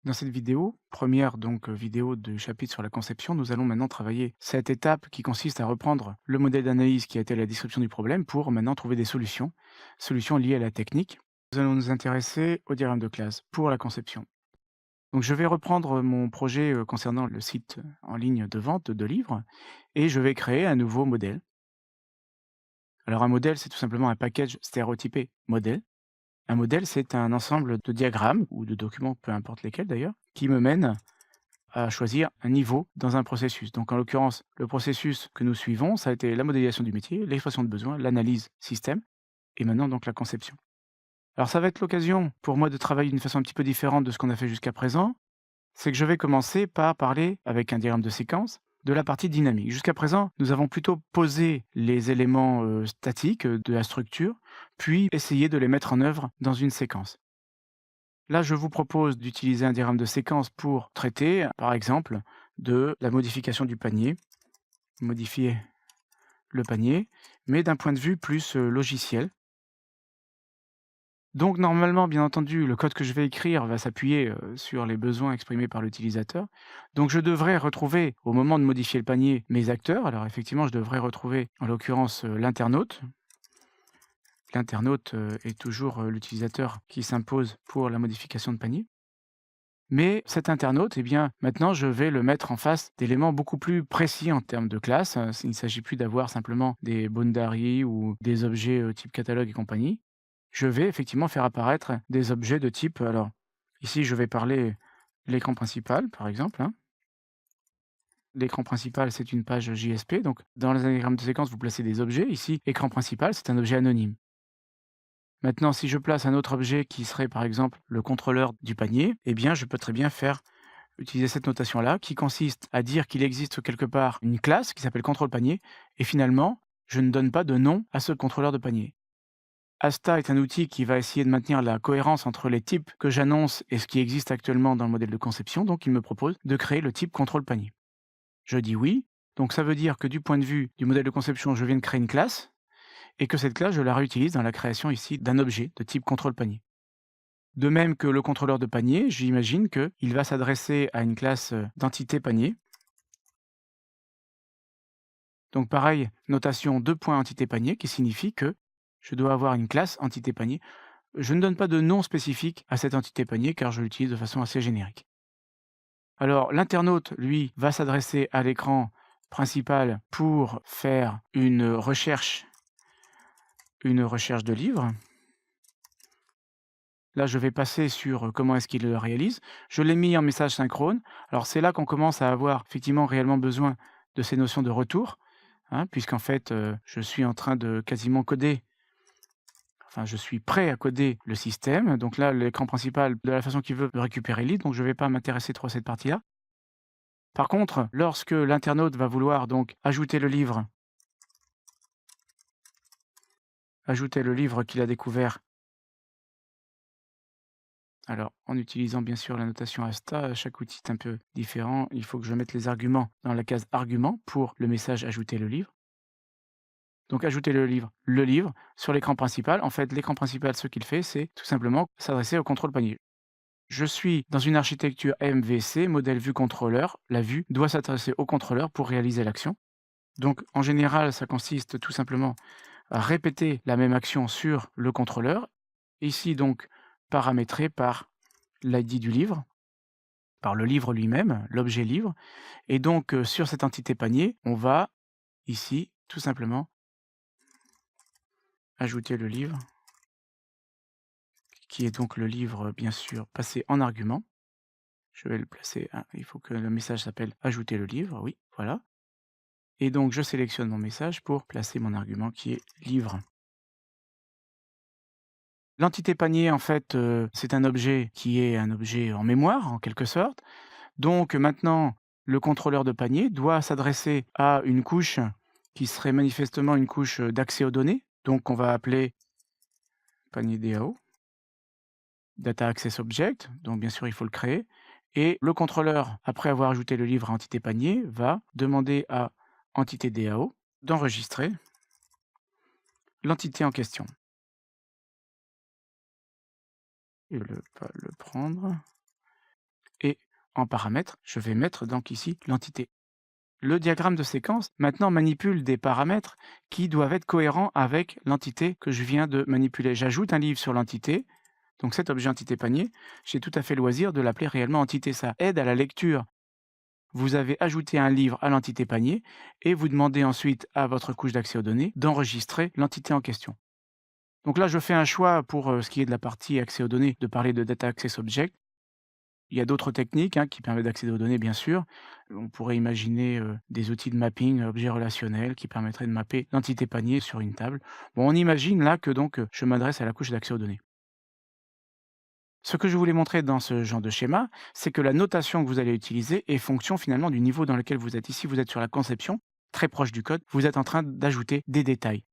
Dans cette vidéo, première vidéo du chapitre sur la conception, nous allons maintenant travailler cette étape qui consiste à reprendre le modèle d'analyse qui a été la description du problème pour maintenant trouver des solutions, solutions liées à la technique. Nous allons nous intéresser au diagramme de classe pour la conception. Donc je vais reprendre mon projet concernant le site en ligne de vente de livres et je vais créer un nouveau modèle. Alors un modèle, c'est tout simplement un package stéréotypé modèle. Un modèle, c'est un ensemble de diagrammes ou de documents, peu importe lesquels d'ailleurs, qui me mènent à choisir un niveau dans un processus. Donc en l'occurrence, le processus que nous suivons, ça a été la modélisation du métier, l'expression de besoin, l'analyse système et maintenant donc la conception. Alors ça va être l'occasion pour moi de travailler d'une façon un petit peu différente de ce qu'on a fait jusqu'à présent. C'est que je vais commencer par parler, avec un diagramme de séquence, de la partie dynamique. Jusqu'à présent, nous avons plutôt posé les éléments statiques de la structure, puis essayé de les mettre en œuvre dans une séquence. Là, je vous propose d'utiliser un diagramme de séquence pour traiter, par exemple, de la modification du panier, modifier le panier, mais d'un point de vue plus logiciel. Donc normalement, bien entendu, le code que je vais écrire va s'appuyer sur les besoins exprimés par l'utilisateur. Donc je devrais retrouver, au moment de modifier le panier, mes acteurs. Alors effectivement, je devrais retrouver, en l'occurrence, l'internaute. L'internaute est toujours l'utilisateur qui s'impose pour la modification de panier. Mais cet internaute, eh bien, maintenant, je vais le mettre en face d'éléments beaucoup plus précis en termes de classe. Il ne s'agit plus d'avoir simplement des boundaries ou des objets type catalogue et compagnie. Je vais effectivement faire apparaître des objets de type, alors, ici, je vais parler l'écran principal, par exemple, hein. L'écran principal, c'est une page JSP. Donc, dans les diagrammes de séquence, vous placez des objets. Ici, écran principal, c'est un objet anonyme. Maintenant, si je place un autre objet qui serait, par exemple, le contrôleur du panier, eh bien, je peux très bien faire utiliser cette notation-là, qui consiste à dire qu'il existe quelque part une classe qui s'appelle contrôle panier, et finalement, je ne donne pas de nom à ce contrôleur de panier. Asta est un outil qui va essayer de maintenir la cohérence entre les types que j'annonce et ce qui existe actuellement dans le modèle de conception, donc il me propose de créer le type contrôle panier. Je dis oui, donc ça veut dire que du point de vue du modèle de conception, je viens de créer une classe, et que cette classe, je la réutilise dans la création ici d'un objet de type contrôle panier. De même que le contrôleur de panier, j'imagine qu'il va s'adresser à une classe d'entité panier. Donc pareil, notation 2 points entité panier qui signifie que je dois avoir une classe entité panier. Je ne donne pas de nom spécifique à cette entité panier car je l'utilise de façon assez générique. Alors l'internaute, lui, va s'adresser à l'écran principal pour faire une recherche de livres. Là, je vais passer sur comment est-ce qu'il le réalise. Je l'ai mis en message synchrone. Alors c'est là qu'on commence à avoir effectivement réellement besoin de ces notions de retour, hein, puisqu'en fait, je suis en train de quasiment coder, enfin je suis prêt à coder le système. Donc là, l'écran principal, de la façon qu'il veut récupérer le livre, donc je ne vais pas m'intéresser trop à cette partie-là. Par contre, lorsque l'internaute va vouloir donc ajouter le livre qu'il a découvert, alors, en utilisant bien sûr la notation ASTA, chaque outil est un peu différent. Il faut que je mette les arguments dans la case argument pour le message ajouter le livre. Donc ajouter le livre sur l'écran principal. En fait, l'écran principal, ce qu'il fait, c'est tout simplement s'adresser au contrôle panier. Je suis dans une architecture MVC, modèle vue contrôleur. La vue doit s'adresser au contrôleur pour réaliser l'action. Donc en général, ça consiste tout simplement à répéter la même action sur le contrôleur. Ici donc paramétré par l'ID du livre, par le livre lui-même, l'objet livre. Et donc, sur cette entité panier, on va ici, tout simplement, ajouter le livre, qui est donc le livre, bien sûr, passé en argument. Je vais le placer, hein, il faut que le message s'appelle ajouter le livre, oui, voilà. Et donc, je sélectionne mon message pour placer mon argument qui est livre. L'entité panier, en fait, c'est un objet qui est un objet en mémoire, en quelque sorte. Donc maintenant, le contrôleur de panier doit s'adresser à une couche qui serait manifestement une couche d'accès aux données. Donc on va appeler panier DAO, Data Access Object, donc bien sûr il faut le créer. Et le contrôleur, après avoir ajouté le livre à entité panier, va demander à entité DAO d'enregistrer l'entité en question. Je vais le prendre en paramètres, je vais mettre donc ici l'entité. Le diagramme de séquence maintenant manipule des paramètres qui doivent être cohérents avec l'entité que je viens de manipuler. J'ajoute un livre sur l'entité, donc cet objet entité panier, j'ai tout à fait le loisir de l'appeler réellement entité. Ça aide à la lecture. Vous avez ajouté un livre à l'entité panier et vous demandez ensuite à votre couche d'accès aux données d'enregistrer l'entité en question. Donc là, je fais un choix pour ce qui est de la partie accès aux données, de parler de Data Access Object. Il y a d'autres techniques qui permettent d'accéder aux données, bien sûr. On pourrait imaginer des outils de mapping, objets relationnels, qui permettraient de mapper l'entité panier sur une table. Bon, on imagine là que donc je m'adresse à la couche d'accès aux données. Ce que je voulais montrer dans ce genre de schéma, c'est que la notation que vous allez utiliser est fonction finalement du niveau dans lequel vous êtes. Ici, vous êtes sur la conception, très proche du code, vous êtes en train d'ajouter des détails.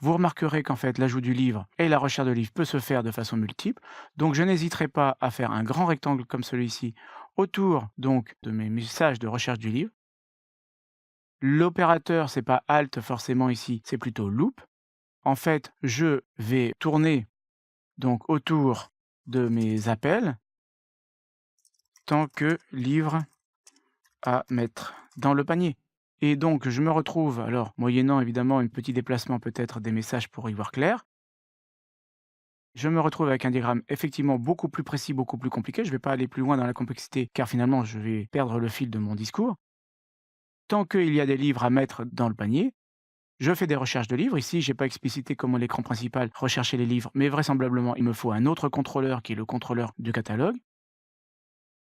Vous remarquerez qu'en fait, l'ajout du livre et la recherche de livre peut se faire de façon multiple. Donc, je n'hésiterai pas à faire un grand rectangle comme celui-ci autour donc de mes messages de recherche du livre. L'opérateur, c'est pas Alt forcément ici, c'est plutôt Loop. En fait, je vais tourner donc autour de mes appels tant que livre à mettre dans le panier. Et donc, je me retrouve, alors moyennant évidemment un petit déplacement peut-être des messages pour y voir clair, je me retrouve avec un diagramme effectivement beaucoup plus précis, beaucoup plus compliqué. Je ne vais pas aller plus loin dans la complexité car finalement je vais perdre le fil de mon discours. Tant qu'il y a des livres à mettre dans le panier, je fais des recherches de livres. Ici, je n'ai pas explicité comment l'écran principal rechercher les livres, mais vraisemblablement, il me faut un autre contrôleur qui est le contrôleur du catalogue.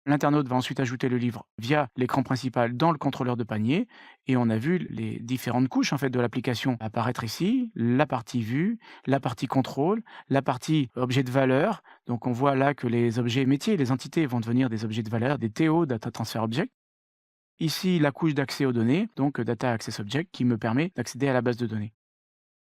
L'internaute va ensuite ajouter le livre via l'écran principal dans le contrôleur de panier et on a vu les différentes couches en fait de l'application apparaître ici, la partie vue, la partie contrôle, la partie objet de valeur. Donc on voit là que les objets métiers, les entités vont devenir des objets de valeur, des TO, Data Transfer Object. Ici, la couche d'accès aux données, donc Data Access Object, qui me permet d'accéder à la base de données.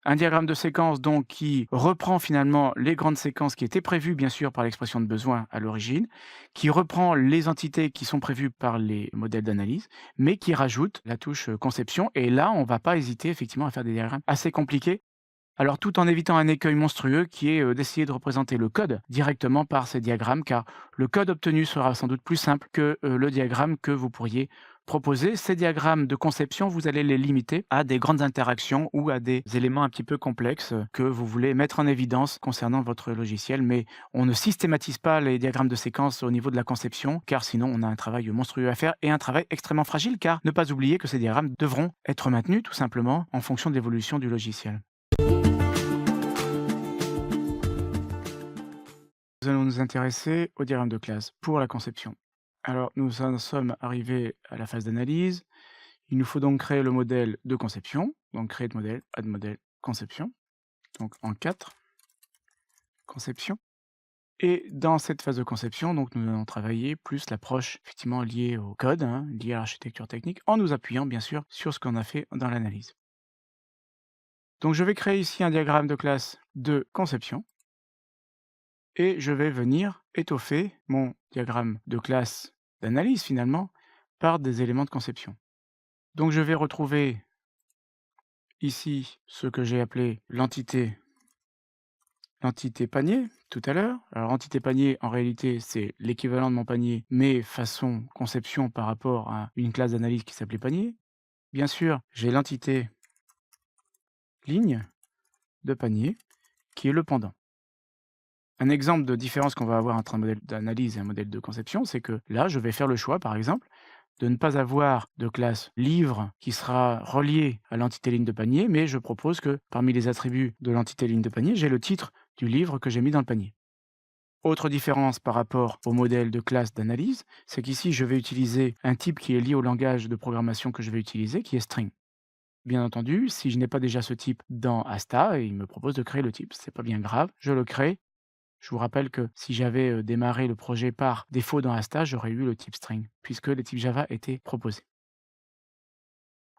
Un diagramme de séquence donc qui reprend finalement les grandes séquences qui étaient prévues bien sûr par l'expression de besoin à l'origine, qui reprend les entités qui sont prévues par les modèles d'analyse, mais qui rajoute la touche conception. Et là, on ne va pas hésiter effectivement à faire des diagrammes assez compliqués. Alors tout en évitant un écueil monstrueux qui est d'essayer de représenter le code directement par ces diagrammes, car le code obtenu sera sans doute plus simple que le diagramme que vous pourriez proposer. Ces diagrammes de conception, vous allez les limiter à des grandes interactions ou à des éléments un petit peu complexes que vous voulez mettre en évidence concernant votre logiciel, mais on ne systématise pas les diagrammes de séquence au niveau de la conception, car sinon on a un travail monstrueux à faire et un travail extrêmement fragile, car ne pas oublier que ces diagrammes devront être maintenus tout simplement en fonction de l'évolution du logiciel. Nous allons nous intéresser au diagramme de classe pour la conception. Alors, nous en sommes arrivés à la phase d'analyse. Il nous faut donc créer le modèle de conception. Donc, créer de modèle, add modèle, conception. Donc, en 4, conception. Et dans cette phase de conception, donc, nous allons travailler plus l'approche effectivement liée au code, liée à l'architecture technique, en nous appuyant bien sûr sur ce qu'on a fait dans l'analyse. Donc, je vais créer ici un diagramme de classe de conception. Et je vais venir étoffer mon diagramme de classe d'analyse finalement par des éléments de conception. Donc je vais retrouver ici ce que j'ai appelé l'entité panier tout à l'heure. Alors entité panier en réalité c'est l'équivalent de mon panier mais façon conception par rapport à une classe d'analyse qui s'appelait panier. Bien sûr j'ai l'entité ligne de panier qui est le pendant. Un exemple de différence qu'on va avoir entre un modèle d'analyse et un modèle de conception, c'est que là, je vais faire le choix, par exemple, de ne pas avoir de classe livre qui sera reliée à l'entité ligne de panier, mais je propose que parmi les attributs de l'entité ligne de panier, j'ai le titre du livre que j'ai mis dans le panier. Autre différence par rapport au modèle de classe d'analyse, c'est qu'ici, je vais utiliser un type qui est lié au langage de programmation que je vais utiliser, qui est string. Bien entendu, si je n'ai pas déjà ce type dans Asta, il me propose de créer le type. C'est pas bien grave, je le crée. Je vous rappelle que si j'avais démarré le projet par défaut dans Asta, j'aurais eu le type string, puisque les types Java étaient proposés.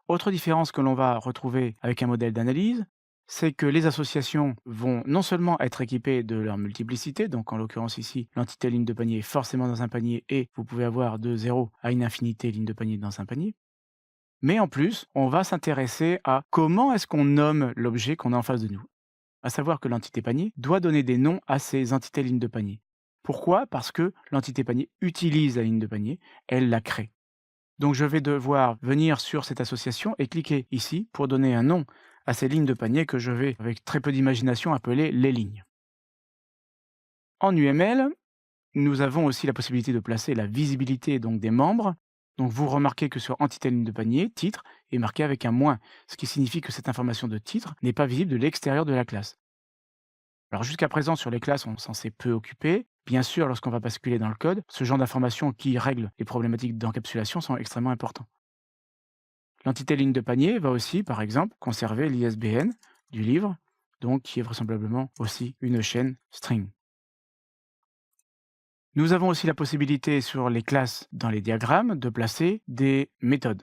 Autre différence que l'on va retrouver avec un modèle d'analyse, c'est que les associations vont non seulement être équipées de leur multiplicité, donc en l'occurrence ici, l'entité ligne de panier est forcément dans un panier et vous pouvez avoir de 0 à une infinité ligne de panier dans un panier, mais en plus, on va s'intéresser à comment est-ce qu'on nomme l'objet qu'on a en face de nous. À savoir que l'entité panier doit donner des noms à ces entités lignes de panier. Pourquoi? Parce que l'entité panier utilise la ligne de panier, elle la crée. Donc je vais devoir venir sur cette association et cliquer ici pour donner un nom à ces lignes de panier que je vais, avec très peu d'imagination, appeler les lignes. En UML, nous avons aussi la possibilité de placer la visibilité donc des membres. Donc vous remarquez que sur entité ligne de panier, titre est marqué avec un moins, ce qui signifie que cette information de titre n'est pas visible de l'extérieur de la classe. Alors jusqu'à présent, sur les classes, on s'en s'est peu occupé. Bien sûr, lorsqu'on va basculer dans le code, ce genre d'informations qui règlent les problématiques d'encapsulation sont extrêmement importants. L'entité ligne de panier va aussi, par exemple, conserver l'ISBN du livre, donc qui est vraisemblablement aussi une chaîne string. Nous avons aussi la possibilité sur les classes dans les diagrammes de placer des méthodes.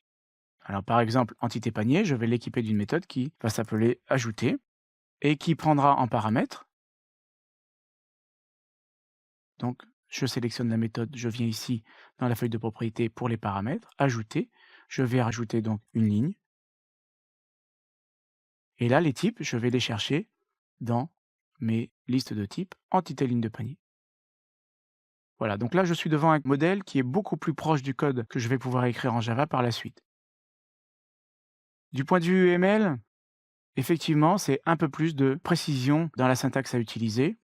Alors par exemple, entité panier, je vais l'équiper d'une méthode qui va s'appeler ajouter et qui prendra en paramètre. Donc je sélectionne la méthode, je viens ici dans la feuille de propriété pour les paramètres, ajouter. Je vais rajouter donc une ligne. Et là, les types, je vais les chercher dans mes listes de types entité ligne de panier. Voilà, donc là, je suis devant un modèle qui est beaucoup plus proche du code que je vais pouvoir écrire en Java par la suite. Du point de vue UML, effectivement, c'est un peu plus de précision dans la syntaxe à utiliser.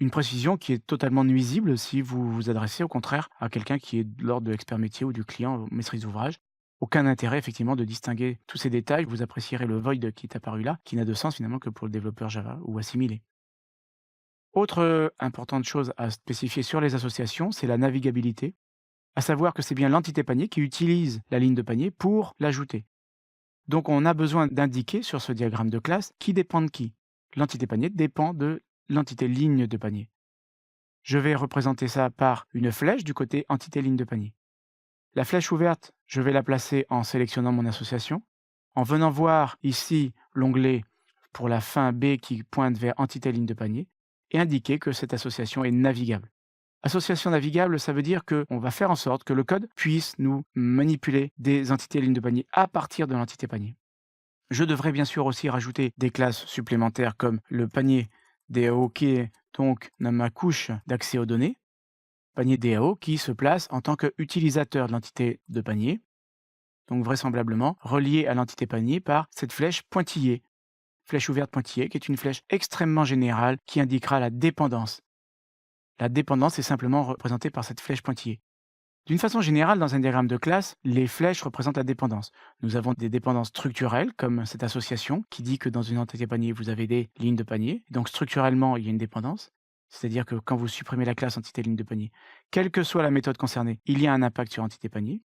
Une précision qui est totalement nuisible si vous vous adressez au contraire à quelqu'un qui est de l'ordre de l'expert métier ou du client maîtrise d'ouvrage. Aucun intérêt effectivement de distinguer tous ces détails. Vous apprécierez le void qui est apparu là, qui n'a de sens finalement que pour le développeur Java ou assimilé. Autre importante chose à spécifier sur les associations, c'est la navigabilité, à savoir que c'est bien l'entité panier qui utilise la ligne de panier pour l'ajouter. Donc on a besoin d'indiquer sur ce diagramme de classe qui dépend de qui. L'entité panier dépend de l'entité ligne de panier. Je vais représenter ça par une flèche du côté entité ligne de panier. La flèche ouverte, je vais la placer en sélectionnant mon association, en venant voir ici l'onglet pour la fin B qui pointe vers entité ligne de panier, et indiquer que cette association est navigable. Association navigable, ça veut dire qu'on va faire en sorte que le code puisse nous manipuler des entités lignes de panier à partir de l'entité panier. Je devrais bien sûr aussi rajouter des classes supplémentaires comme le panier DAO qui est donc dans ma couche d'accès aux données, panier DAO qui se place en tant qu'utilisateur de l'entité de panier, donc vraisemblablement relié à l'entité panier par cette flèche pointillée, flèche ouverte pointillée, qui est une flèche extrêmement générale qui indiquera la dépendance. La dépendance est simplement représentée par cette flèche pointillée. D'une façon générale, dans un diagramme de classe, les flèches représentent la dépendance. Nous avons des dépendances structurelles, comme cette association, qui dit que dans une entité panier, vous avez des lignes de panier. Donc structurellement, il y a une dépendance. C'est-à-dire que quand vous supprimez la classe entité ligne de panier, quelle que soit la méthode concernée, il y a un impact sur entité panier.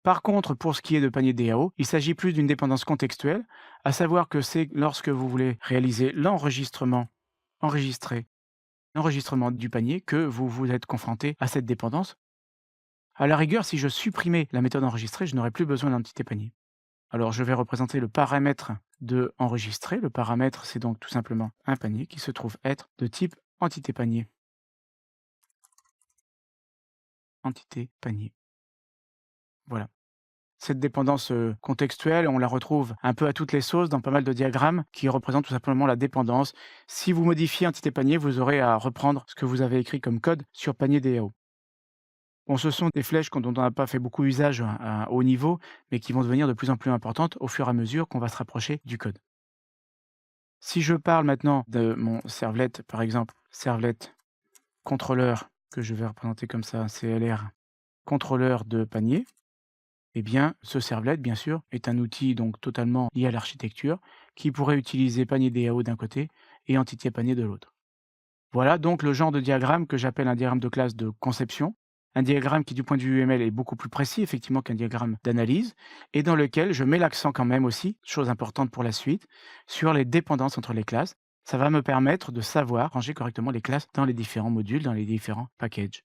Par contre, pour ce qui est de panier DAO, il s'agit plus d'une dépendance contextuelle, à savoir que c'est lorsque vous voulez réaliser l'enregistrement du panier que vous vous êtes confronté à cette dépendance. À la rigueur, si je supprimais la méthode enregistrée, je n'aurais plus besoin d'entité panier. Alors je vais représenter le paramètre de enregistrer. Le paramètre, c'est donc tout simplement un panier qui se trouve être de type entité panier. Entité panier. Voilà. Cette dépendance contextuelle, on la retrouve un peu à toutes les sauces dans pas mal de diagrammes qui représentent tout simplement la dépendance. Si vous modifiez entité panier, vous aurez à reprendre ce que vous avez écrit comme code sur panier DAO. Bon, ce sont des flèches dont on n'a pas fait beaucoup usage à haut niveau, mais qui vont devenir de plus en plus importantes au fur et à mesure qu'on va se rapprocher du code. Si je parle maintenant de mon servlet, par exemple, servlet contrôleur, que je vais représenter comme ça, CLR, contrôleur de panier, eh bien, ce servlet, bien sûr, est un outil donc totalement lié à l'architecture qui pourrait utiliser panier DAO d'un côté et entité panier de l'autre. Voilà donc le genre de diagramme que j'appelle un diagramme de classe de conception, un diagramme qui, du point de vue UML, est beaucoup plus précis, effectivement, qu'un diagramme d'analyse, et dans lequel je mets l'accent quand même aussi, chose importante pour la suite, sur les dépendances entre les classes. Ça va me permettre de savoir ranger correctement les classes dans les différents modules, dans les différents packages.